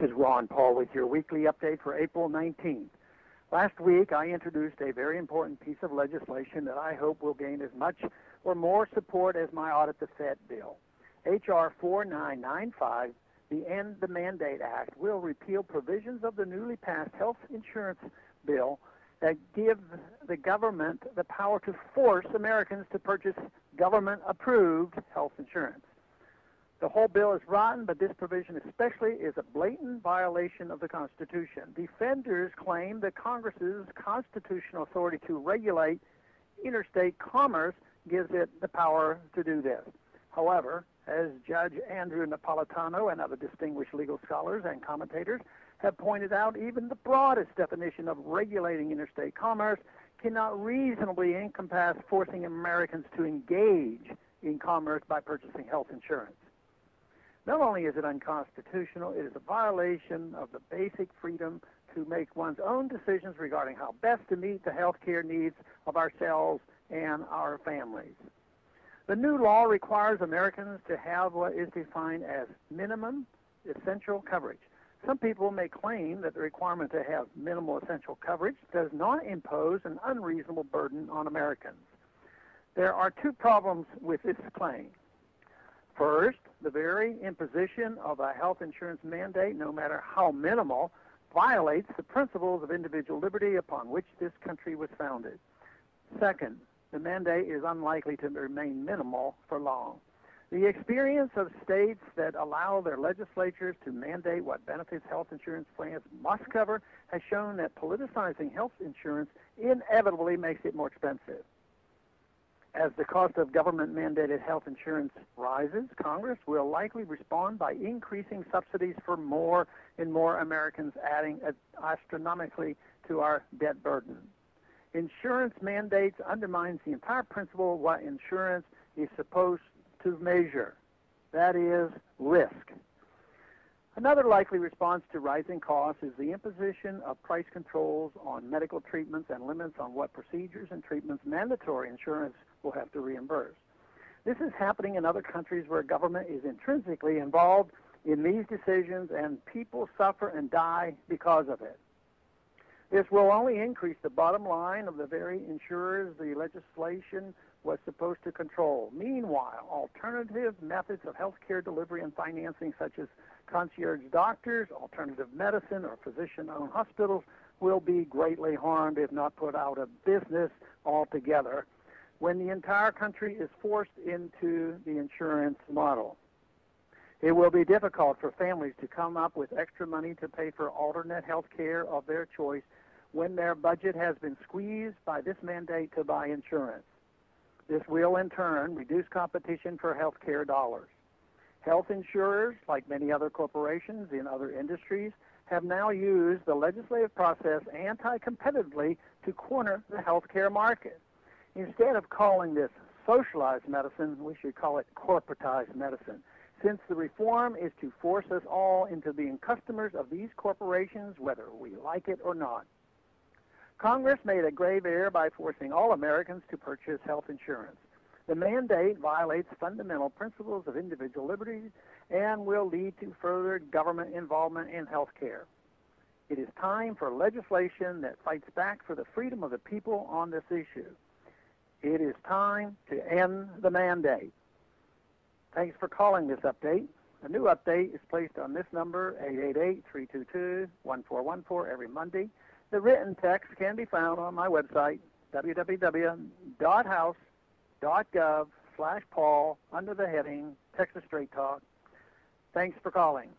This is Ron Paul with your weekly update for April 19th. Last week, I introduced a very important piece of legislation that I hope will gain as much or more support as my Audit the Fed bill. HR4995, the End the Mandate Act, will repeal provisions of the newly passed health insurance bill that give the government the power to force Americans to purchase government-approved health insurance. The whole bill is rotten, but this provision especially is a blatant violation of the Constitution. Defenders claim that Congress's constitutional authority to regulate interstate commerce gives it the power to do this. However, as Judge Andrew Napolitano and other distinguished legal scholars and commentators have pointed out, even the broadest definition of regulating interstate commerce cannot reasonably encompass forcing Americans to engage in commerce by purchasing health insurance. Not only is it unconstitutional, it is a violation of the basic freedom to make one's own decisions regarding how best to meet the health care needs of ourselves and our families. The new law requires Americans to have what is defined as minimum essential coverage. Some people may claim that the requirement to have minimal essential coverage does not impose an unreasonable burden on Americans. There are two problems with this claim. First, the very imposition of a health insurance mandate, no matter how minimal, violates the principles of individual liberty upon which this country was founded. Second, the mandate is unlikely to remain minimal for long. The experience of states that allow their legislatures to mandate what benefits health insurance plans must cover has shown that politicizing health insurance inevitably makes it more expensive. As the cost of government-mandated health insurance rises, Congress will likely respond by increasing subsidies for more and more Americans, adding astronomically to our debt burden. Insurance mandates undermines the entire principle of what insurance is supposed to measure, that is, risk. Another likely response to rising costs is the imposition of price controls on medical treatments and limits on what procedures and treatments mandatory insurance will have to reimburse. This is happening in other countries where government is intrinsically involved in these decisions and people suffer and die because of it. This will only increase the bottom line of the very insurers the legislation was supposed to control. Meanwhile, alternative methods of health care delivery and financing, such as concierge doctors, alternative medicine, or physician-owned hospitals, will be greatly harmed, if not put out of business altogether, when the entire country is forced into the insurance model. It will be difficult for families to come up with extra money to pay for alternate health care of their choice when their budget has been squeezed by this mandate to buy insurance. This will, in turn, reduce competition for health care dollars. Health insurers, like many other corporations in other industries, have now used the legislative process anti-competitively to corner the health care market. Instead of calling this socialized medicine, we should call it corporatized medicine, since the reform is to force us all into being customers of these corporations, whether we like it or not. Congress made a grave error by forcing all Americans to purchase health insurance. The mandate violates fundamental principles of individual liberties and will lead to further government involvement in health care. It is time for legislation that fights back for the freedom of the people on this issue. It is time to end the mandate. Thanks for calling this update. A new update is placed on this number, 888-322-1414, every Monday. The written text can be found on my website, www.house.gov/Paul, under the heading Texas Straight Talk. Thanks for calling.